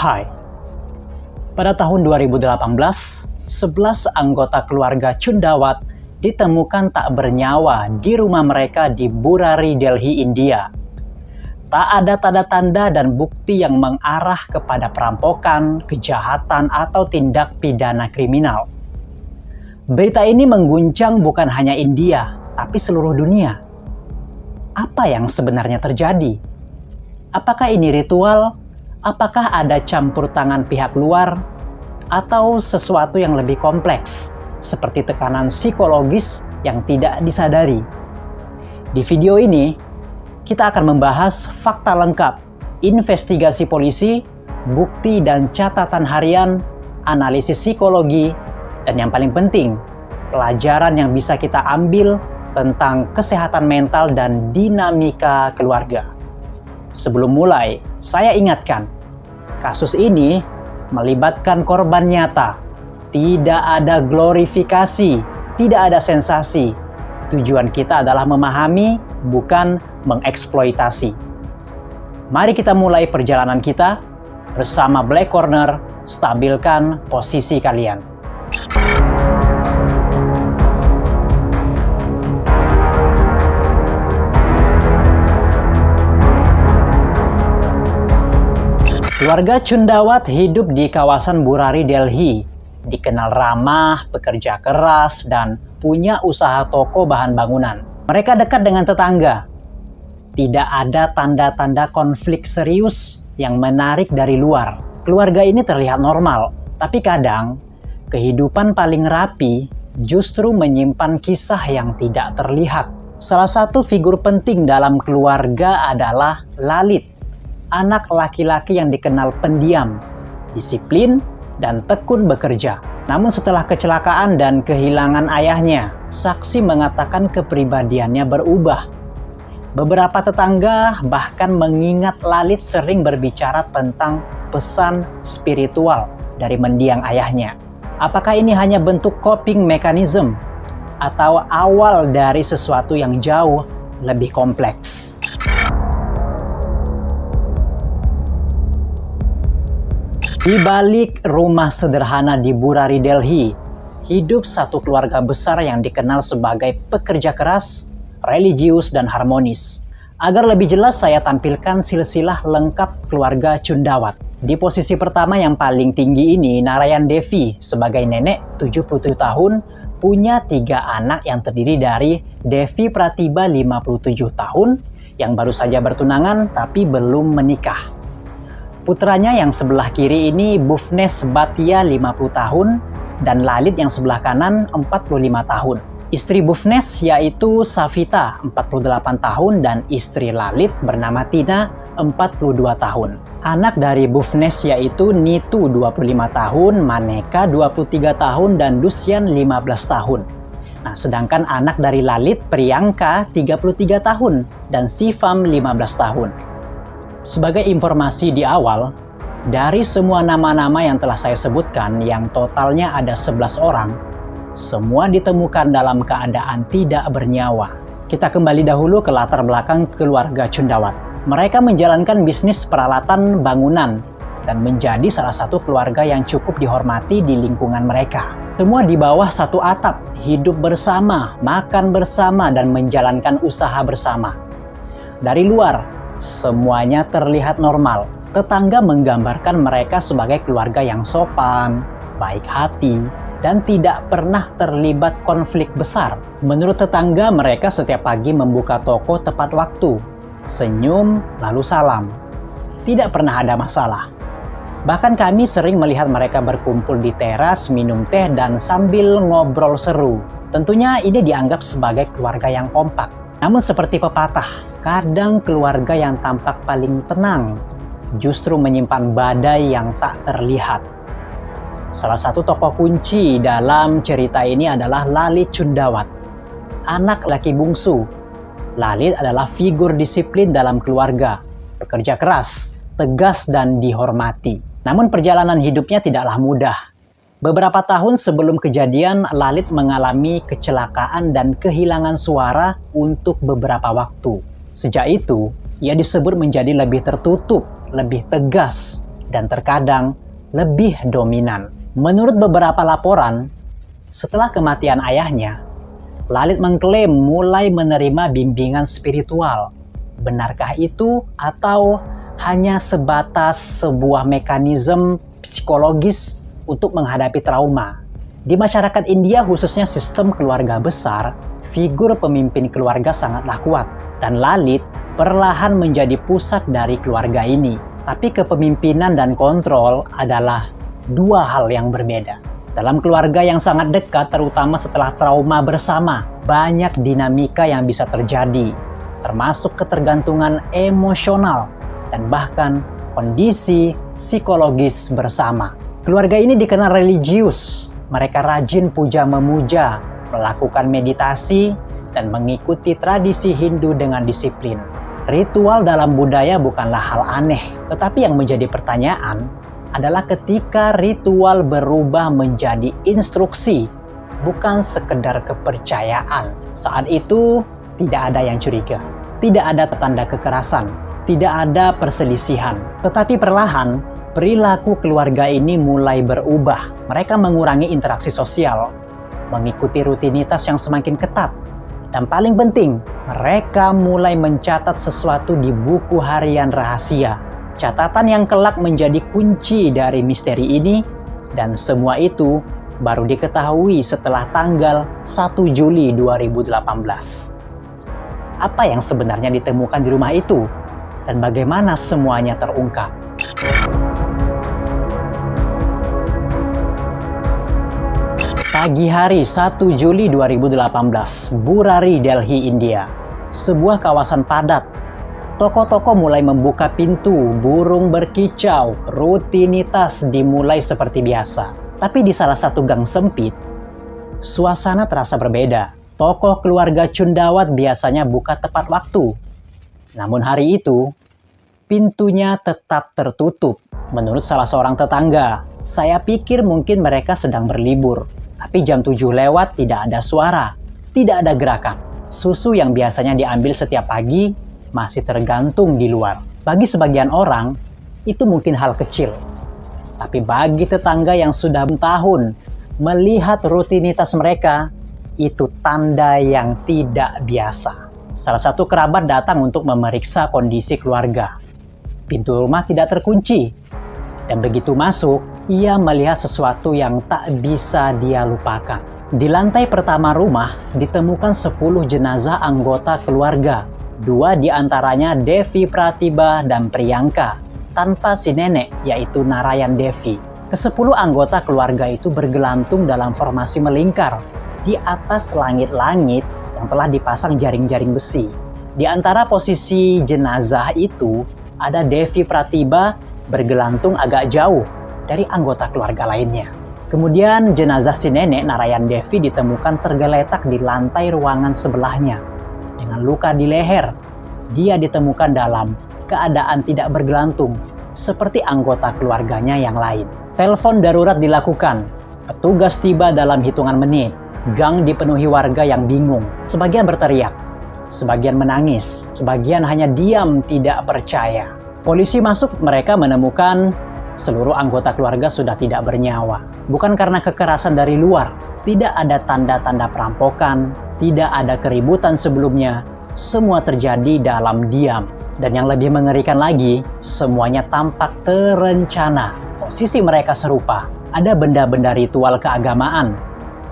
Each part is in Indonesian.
Hai, pada tahun 2018, 11 anggota keluarga Chundawat ditemukan tak bernyawa di rumah mereka di Burari, Delhi, India. Tak ada tanda-tanda dan bukti yang mengarah kepada perampokan, kejahatan, atau tindak pidana kriminal. Berita ini mengguncang bukan hanya India, tapi seluruh dunia. Apa yang sebenarnya terjadi? Apakah ini ritual? Apakah ada campur tangan pihak luar? Atau sesuatu yang lebih kompleks, seperti tekanan psikologis yang tidak disadari? Di video ini, kita akan membahas fakta lengkap, investigasi polisi, bukti dan catatan harian, analisis psikologi, dan yang paling penting, pelajaran yang bisa kita ambil tentang kesehatan mental dan dinamika keluarga. Sebelum mulai, saya ingatkan, kasus ini melibatkan korban nyata. Tidak ada glorifikasi, tidak ada sensasi. Tujuan kita adalah memahami, bukan mengeksploitasi. Mari kita mulai perjalanan kita bersama Black Corner. Stabilkan posisi kalian. Keluarga Chundawat hidup di kawasan Burari, Delhi. Dikenal ramah, bekerja keras, dan punya usaha toko bahan bangunan. Mereka dekat dengan tetangga. Tidak ada tanda-tanda konflik serius yang menarik dari luar. Keluarga ini terlihat normal, tapi kadang kehidupan paling rapi justru menyimpan kisah yang tidak terlihat. Salah satu figur penting dalam keluarga adalah Lalit, anak laki-laki yang dikenal pendiam, disiplin, dan tekun bekerja. Namun setelah kecelakaan dan kehilangan ayahnya, saksi mengatakan kepribadiannya berubah. Beberapa tetangga bahkan mengingat Lalit sering berbicara tentang pesan spiritual dari mendiang ayahnya. Apakah ini hanya bentuk coping mechanism atau awal dari sesuatu yang jauh lebih kompleks? Di balik rumah sederhana di Burari, Delhi, hidup satu keluarga besar yang dikenal sebagai pekerja keras, religius, dan harmonis. Agar lebih jelas, saya tampilkan silsilah lengkap keluarga Chundawat. Di posisi pertama yang paling tinggi ini, Narayan Devi sebagai nenek 77 tahun, punya 3 anak yang terdiri dari Devi Pratiba 57 tahun, yang baru saja bertunangan tapi belum menikah. Putranya yang sebelah kiri ini Bhuvnesh Bhatia 50 tahun dan Lalit yang sebelah kanan 45 tahun. Istri Bhuvnesh yaitu Savita 48 tahun dan istri Lalit bernama Tina 42 tahun. Anak dari Bhuvnesh yaitu Nitu 25 tahun, Maneka 23 tahun dan Dusyan 15 tahun. Nah, sedangkan anak dari Lalit, Priyanka 33 tahun dan Sivam 15 tahun. Sebagai informasi di awal, dari semua nama-nama yang telah saya sebutkan yang totalnya ada 11 orang, semua ditemukan dalam keadaan tidak bernyawa. Kita kembali dahulu ke latar belakang keluarga Chundawat. Mereka menjalankan bisnis peralatan bangunan dan menjadi salah satu keluarga yang cukup dihormati di lingkungan mereka. Semua di bawah satu atap, hidup bersama, makan bersama, dan menjalankan usaha bersama. Dari luar, semuanya terlihat normal. Tetangga menggambarkan mereka sebagai keluarga yang sopan, baik hati, dan tidak pernah terlibat konflik besar. Menurut tetangga, mereka setiap pagi membuka toko tepat waktu, senyum lalu salam. Tidak pernah ada masalah. Bahkan kami sering melihat mereka berkumpul di teras, minum teh, dan sambil ngobrol seru. Tentunya ini dianggap sebagai keluarga yang kompak. Namun seperti pepatah, kadang keluarga yang tampak paling tenang justru menyimpan badai yang tak terlihat. Salah satu tokoh kunci dalam cerita ini adalah Lalit Chundawat, anak laki bungsu. Lalit adalah figur disiplin dalam keluarga, pekerja keras, tegas, dan dihormati. Namun perjalanan hidupnya tidaklah mudah. Beberapa tahun sebelum kejadian, Lalit mengalami kecelakaan dan kehilangan suara untuk beberapa waktu. Sejak itu, ia disebut menjadi lebih tertutup, lebih tegas, dan terkadang lebih dominan. Menurut beberapa laporan, setelah kematian ayahnya, Lalit mengklaim mulai menerima bimbingan spiritual. Benarkah itu atau hanya sebatas sebuah mekanisme psikologis untuk menghadapi trauma? Di masyarakat India, khususnya sistem keluarga besar, figur pemimpin keluarga sangatlah kuat, dan Lalit perlahan menjadi pusat dari keluarga ini. Tapi kepemimpinan dan kontrol adalah dua hal yang berbeda. Dalam keluarga yang sangat dekat, terutama setelah trauma bersama, banyak dinamika yang bisa terjadi, termasuk ketergantungan emosional dan bahkan kondisi psikologis bersama. Keluarga ini dikenal religius. Mereka rajin puja-memuja, melakukan meditasi, dan mengikuti tradisi Hindu dengan disiplin. Ritual dalam budaya bukanlah hal aneh, tetapi yang menjadi pertanyaan adalah ketika ritual berubah menjadi instruksi, bukan sekedar kepercayaan. Saat itu tidak ada yang curiga, tidak ada tanda kekerasan, tidak ada perselisihan. Tetapi perlahan, perilaku keluarga ini mulai berubah. Mereka mengurangi interaksi sosial, mengikuti rutinitas yang semakin ketat. Dan paling penting, mereka mulai mencatat sesuatu di buku harian rahasia. Catatan yang kelak menjadi kunci dari misteri ini, dan semua itu baru diketahui setelah tanggal 1 Juli 2018. Apa yang sebenarnya ditemukan di rumah itu, dan bagaimana semuanya terungkap? Pagi hari 1 Juli 2018, Burari, Delhi, India. Sebuah kawasan padat. Toko-toko mulai membuka pintu, burung berkicau, rutinitas dimulai seperti biasa. Tapi di salah satu gang sempit, suasana terasa berbeda. Toko keluarga Cundawat biasanya buka tepat waktu. Namun hari itu, pintunya tetap tertutup. Menurut salah seorang tetangga, saya pikir mungkin mereka sedang berlibur. Tapi jam 7 lewat tidak ada suara, tidak ada gerakan. Susu yang biasanya diambil setiap pagi masih tergantung di luar. Bagi sebagian orang, itu mungkin hal kecil. Tapi bagi tetangga yang sudah tahun melihat rutinitas mereka, itu tanda yang tidak biasa. Salah satu kerabat datang untuk memeriksa kondisi keluarga. Pintu rumah tidak terkunci. Dan begitu masuk, ia melihat sesuatu yang tak bisa dia lupakan. Di lantai pertama rumah ditemukan 10 jenazah anggota keluarga. 2 diantaranya Devi Pratiba dan Priyanka, tanpa si nenek yaitu Narayan Devi. Ke-10 anggota keluarga itu bergelantung dalam formasi melingkar di atas langit-langit yang telah dipasang jaring-jaring besi. Di antara posisi jenazah itu ada Devi Pratiba bergelantung agak jauh dari anggota keluarga lainnya. Kemudian jenazah si nenek Narayan Devi ditemukan tergeletak di lantai ruangan sebelahnya dengan luka di leher. Dia ditemukan dalam keadaan tidak bergelantung seperti anggota keluarganya yang lain. Telepon darurat dilakukan. Petugas tiba dalam hitungan menit. Gang dipenuhi warga yang bingung. Sebagian berteriak, sebagian menangis, sebagian hanya diam tidak percaya. Polisi masuk, mereka menemukan seluruh anggota keluarga sudah tidak bernyawa. Bukan karena kekerasan dari luar, tidak ada tanda-tanda perampokan, tidak ada keributan sebelumnya. Semua terjadi dalam diam. Dan yang lebih mengerikan lagi, semuanya tampak terencana. Posisi mereka serupa. Ada benda-benda ritual keagamaan.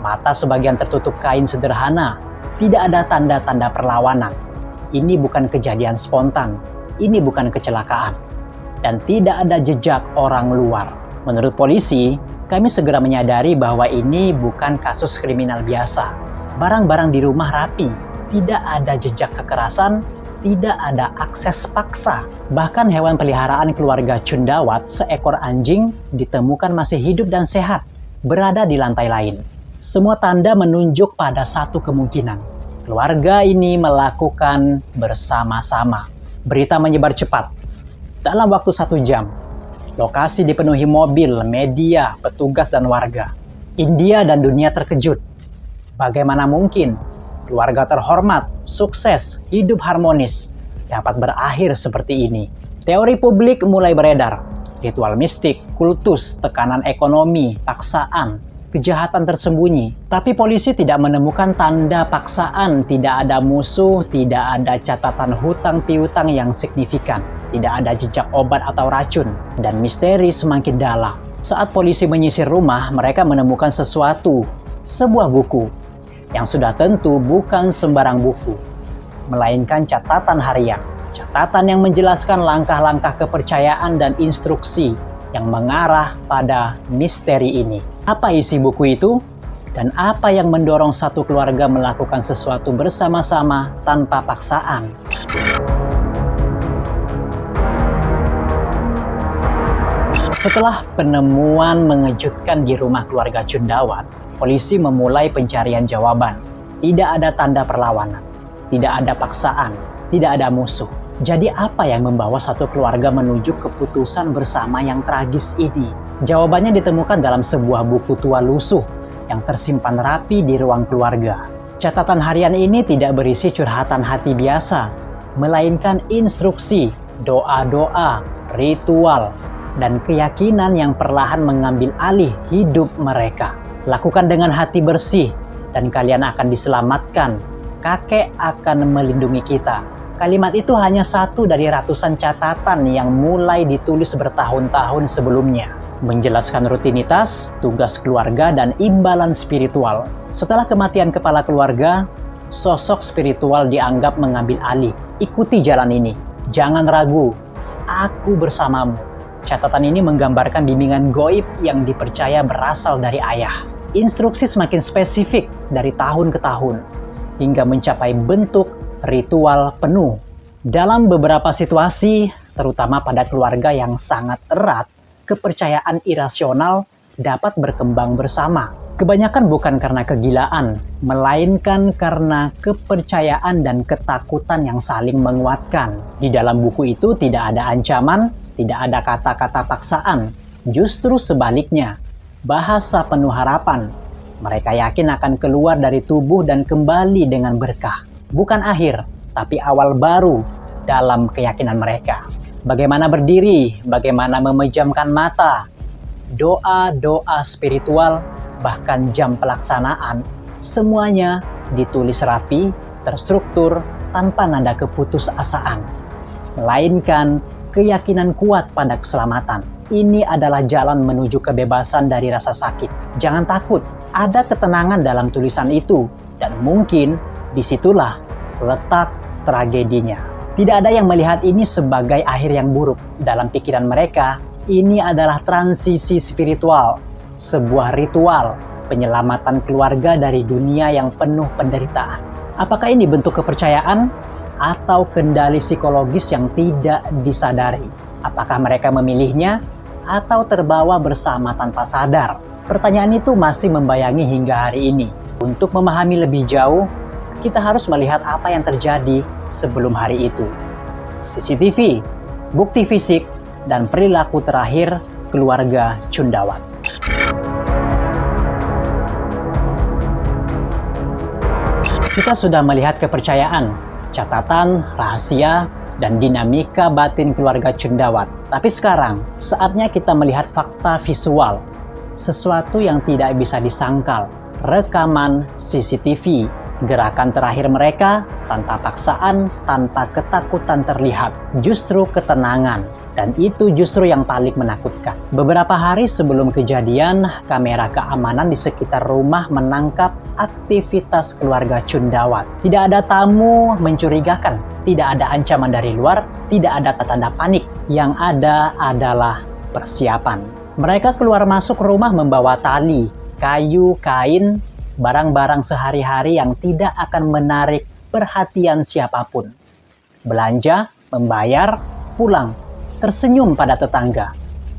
Mata sebagian tertutup kain sederhana. Tidak ada tanda-tanda perlawanan. Ini bukan kejadian spontan. Ini bukan kecelakaan. Dan tidak ada jejak orang luar. Menurut polisi, kami segera menyadari bahwa ini bukan kasus kriminal biasa. Barang-barang di rumah rapi. Tidak ada jejak kekerasan, tidak ada akses paksa. Bahkan hewan peliharaan keluarga Cundawat, seekor anjing, ditemukan masih hidup dan sehat, berada di lantai lain. Semua tanda menunjuk pada satu kemungkinan. Keluarga ini melakukan bersama-sama. Berita menyebar cepat. Dalam waktu 1 jam, lokasi dipenuhi mobil, media, petugas, dan warga. India dan dunia terkejut. Bagaimana mungkin keluarga terhormat, sukses, hidup harmonis dapat berakhir seperti ini? Teori publik mulai beredar. ritual mistik, kultus, tekanan ekonomi, paksaan, kejahatan tersembunyi. Tapi polisi tidak menemukan tanda paksaan, tidak ada musuh, tidak ada catatan hutang piutang yang signifikan, tidak ada jejak obat atau racun, dan misteri semakin dalam. Saat polisi menyisir rumah, mereka menemukan sesuatu, sebuah buku, yang sudah tentu bukan sembarang buku, melainkan catatan harian. Catatan yang menjelaskan langkah-langkah kepercayaan dan instruksi yang mengarah pada misteri ini. Apa isi buku itu? Dan apa yang mendorong satu keluarga melakukan sesuatu bersama-sama tanpa paksaan? Setelah penemuan mengejutkan di rumah keluarga Cundawat, polisi memulai pencarian jawaban. Tidak ada tanda perlawanan, tidak ada paksaan, tidak ada musuh. Jadi apa yang membawa satu keluarga menuju keputusan bersama yang tragis ini? Jawabannya ditemukan dalam sebuah buku tua lusuh yang tersimpan rapi di ruang keluarga. Catatan harian ini tidak berisi curhatan hati biasa, melainkan instruksi, doa-doa, ritual, dan keyakinan yang perlahan mengambil alih hidup mereka. Lakukan dengan hati bersih, dan kalian akan diselamatkan. Kakek akan melindungi kita. Kalimat itu hanya satu dari ratusan catatan yang mulai ditulis bertahun-tahun sebelumnya, menjelaskan rutinitas, tugas keluarga, dan imbalan spiritual. Setelah kematian kepala keluarga, sosok spiritual dianggap mengambil alih. Ikuti jalan ini, jangan ragu, aku bersamamu. Catatan ini menggambarkan bimbingan gaib yang dipercaya berasal dari ayah. Instruksi semakin spesifik dari tahun ke tahun, hingga mencapai bentuk ritual penuh. Dalam beberapa situasi, terutama pada keluarga yang sangat erat, kepercayaan irasional dapat berkembang bersama. Kebanyakan bukan karena kegilaan, melainkan karena kepercayaan dan ketakutan yang saling menguatkan. Di dalam buku itu tidak ada ancaman, tidak ada kata-kata paksaan. Justru sebaliknya, bahasa penuh harapan. Mereka yakin akan keluar dari tubuh dan kembali dengan berkah. Bukan akhir, tapi awal baru dalam keyakinan mereka. Bagaimana berdiri, bagaimana memejamkan mata, doa-doa spiritual, bahkan jam pelaksanaan, semuanya ditulis rapi, terstruktur, tanpa nada keputusasaan. Melainkan keyakinan kuat pada keselamatan. Ini adalah jalan menuju kebebasan dari rasa sakit. Jangan takut, ada ketenangan dalam tulisan itu, dan mungkin disitulah letak tragedinya. Tidak ada yang melihat ini sebagai akhir yang buruk. Dalam pikiran mereka, ini adalah transisi spiritual, sebuah ritual penyelamatan keluarga dari dunia yang penuh penderitaan. Apakah ini bentuk kepercayaan atau kendali psikologis yang tidak disadari? Apakah mereka memilihnya atau terbawa bersama tanpa sadar? Pertanyaan itu masih membayangi hingga hari ini. Untuk memahami lebih jauh, kita harus melihat apa yang terjadi sebelum hari itu. CCTV, bukti fisik, dan perilaku terakhir keluarga Cundawat. Kita sudah melihat kepercayaan, catatan, rahasia, dan dinamika batin keluarga Cundawat. Tapi sekarang, saatnya kita melihat fakta visual. Sesuatu yang tidak bisa disangkal. Rekaman CCTV. Gerakan terakhir mereka tanpa paksaan, tanpa ketakutan terlihat. Justru ketenangan. Dan itu justru yang paling menakutkan. Beberapa hari sebelum kejadian, kamera keamanan di sekitar rumah menangkap aktivitas keluarga Cundawat. Tidak ada tamu mencurigakan, tidak ada ancaman dari luar, tidak ada tanda panik. Yang ada adalah persiapan. Mereka keluar masuk rumah membawa tali, kayu, kain, barang-barang sehari-hari yang tidak akan menarik perhatian siapapun. Belanja, membayar, pulang, tersenyum pada tetangga.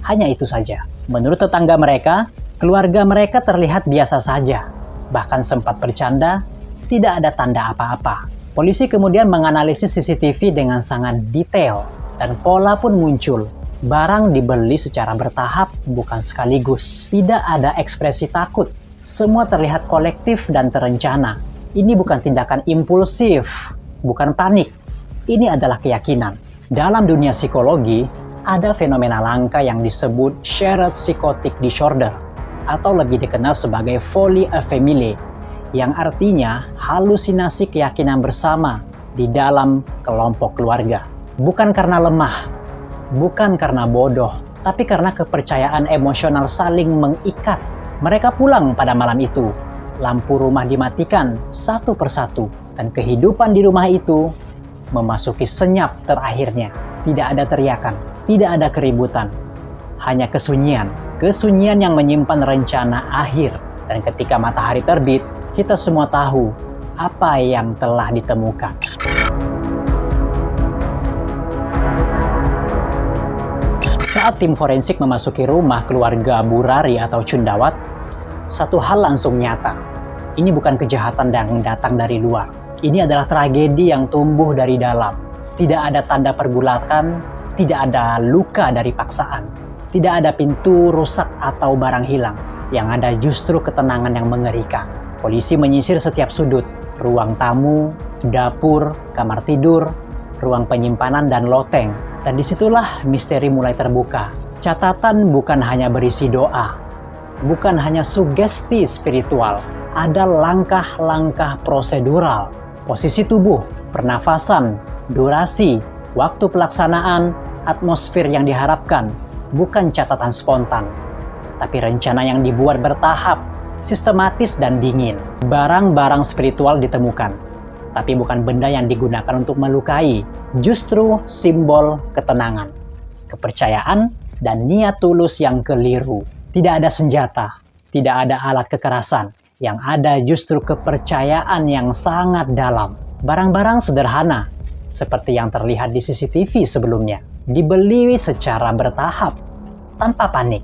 Hanya itu saja. Menurut tetangga mereka, keluarga mereka terlihat biasa saja. Bahkan sempat bercanda, tidak ada tanda apa-apa. Polisi kemudian menganalisis CCTV dengan sangat detail, dan pola pun muncul. Barang dibeli secara bertahap, bukan sekaligus. Tidak ada ekspresi takut. Semua terlihat kolektif dan terencana. Ini bukan tindakan impulsif, bukan panik. Ini adalah keyakinan. Dalam dunia psikologi, Ada fenomena langka yang disebut shared psychotic disorder atau lebih dikenal sebagai folie à famille, yang artinya halusinasi keyakinan bersama di dalam kelompok keluarga. Bukan karena lemah, bukan karena bodoh, tapi karena kepercayaan emosional saling mengikat. Mereka pulang pada malam itu, lampu rumah dimatikan satu persatu, dan kehidupan di rumah itu memasuki senyap terakhirnya. Tidak ada teriakan, tidak ada keributan, hanya kesunyian. Kesunyian yang menyimpan rencana akhir. Dan ketika matahari terbit, kita semua tahu apa yang telah ditemukan. Saat tim forensik memasuki rumah keluarga Burari atau Cundawat, satu hal langsung nyata. Ini bukan kejahatan yang datang dari luar. Ini adalah tragedi yang tumbuh dari dalam. Tidak ada tanda pergulakan, tidak ada luka dari paksaan, tidak ada pintu rusak atau barang hilang. Yang ada justru ketenangan yang mengerikan. Polisi menyisir setiap sudut, ruang tamu, dapur, kamar tidur, ruang penyimpanan, dan loteng. Dan disitulah misteri mulai terbuka. Catatan bukan hanya berisi doa, bukan hanya sugesti spiritual, ada langkah-langkah prosedural, posisi tubuh, pernafasan, durasi, waktu pelaksanaan, atmosfer yang diharapkan, bukan catatan spontan, tapi rencana yang dibuat bertahap, sistematis dan dingin. Barang-barang spiritual ditemukan, tapi bukan benda yang digunakan untuk melukai, justru simbol ketenangan, kepercayaan, dan niat tulus yang keliru. Tidak ada senjata, tidak ada alat kekerasan, yang ada justru kepercayaan yang sangat dalam. Barang-barang sederhana, seperti yang terlihat di CCTV sebelumnya, dibeli secara bertahap, tanpa panik.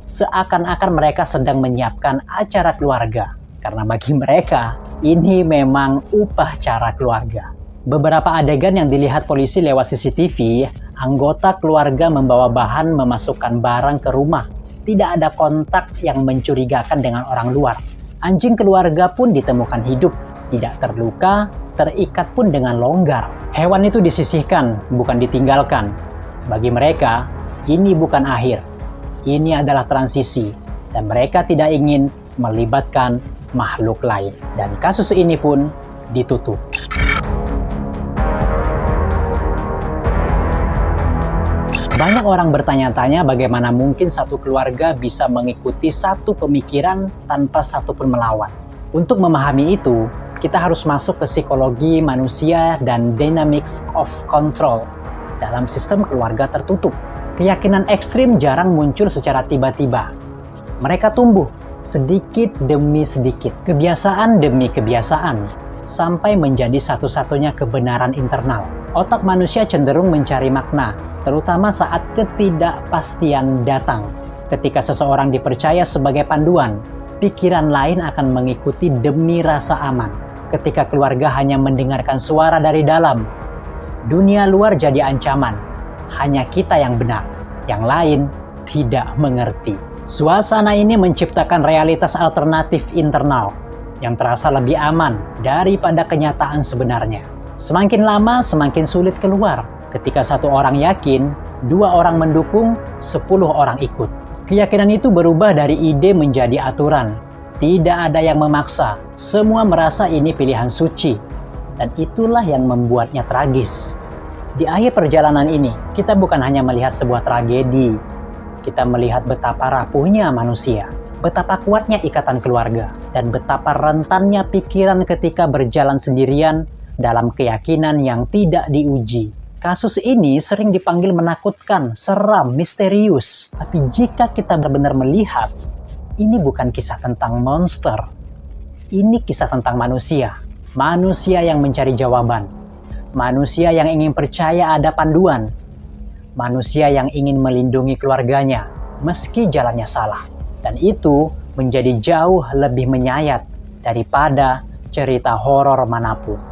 Seakan-akan mereka sedang menyiapkan acara keluarga, karena bagi mereka, ini memang upacara keluarga. Beberapa adegan yang dilihat polisi lewat CCTV, anggota keluarga membawa bahan memasukkan barang ke rumah. Tidak ada kontak yang mencurigakan dengan orang luar. Anjing keluarga pun ditemukan hidup, tidak terluka, terikat pun dengan longgar. Hewan itu disisihkan, bukan ditinggalkan. Bagi mereka, ini bukan akhir. Ini adalah transisi, dan mereka tidak ingin melibatkan makhluk lain. Dan kasus ini pun ditutup. Banyak orang bertanya-tanya bagaimana mungkin satu keluarga bisa mengikuti satu pemikiran tanpa satu pun melawan. Untuk memahami itu, kita harus masuk ke psikologi manusia dan dynamics of control dalam sistem keluarga tertutup. Keyakinan ekstrim jarang muncul secara tiba-tiba. Mereka tumbuh sedikit demi sedikit, kebiasaan demi kebiasaan, sampai menjadi satu-satunya kebenaran internal. Otak manusia cenderung mencari makna, terutama saat ketidakpastian datang. Ketika seseorang dipercaya sebagai panduan, pikiran lain akan mengikuti demi rasa aman. Ketika keluarga hanya mendengarkan suara dari dalam, dunia luar jadi ancaman. Hanya kita yang benar, yang lain tidak mengerti. Suasana ini menciptakan realitas alternatif internal yang terasa lebih aman daripada kenyataan sebenarnya. Semakin lama, semakin sulit keluar. Ketika satu orang yakin, 2 orang mendukung, 10 orang ikut. Keyakinan itu berubah dari ide menjadi aturan. Tidak ada yang memaksa. Semua merasa ini pilihan suci. Dan itulah yang membuatnya tragis. Di akhir perjalanan ini, kita bukan hanya melihat sebuah tragedi. Kita melihat betapa rapuhnya manusia, betapa kuatnya ikatan keluarga, dan betapa rentannya pikiran ketika berjalan sendirian dalam keyakinan yang tidak diuji. Kasus ini sering dipanggil menakutkan, seram, misterius. Tapi jika kita benar-benar melihat, ini bukan kisah tentang monster. Ini kisah tentang manusia. Manusia yang mencari jawaban. Manusia yang ingin percaya ada panduan. Manusia yang ingin melindungi keluarganya, meski jalannya salah. Dan itu menjadi jauh lebih menyayat daripada cerita horor manapun.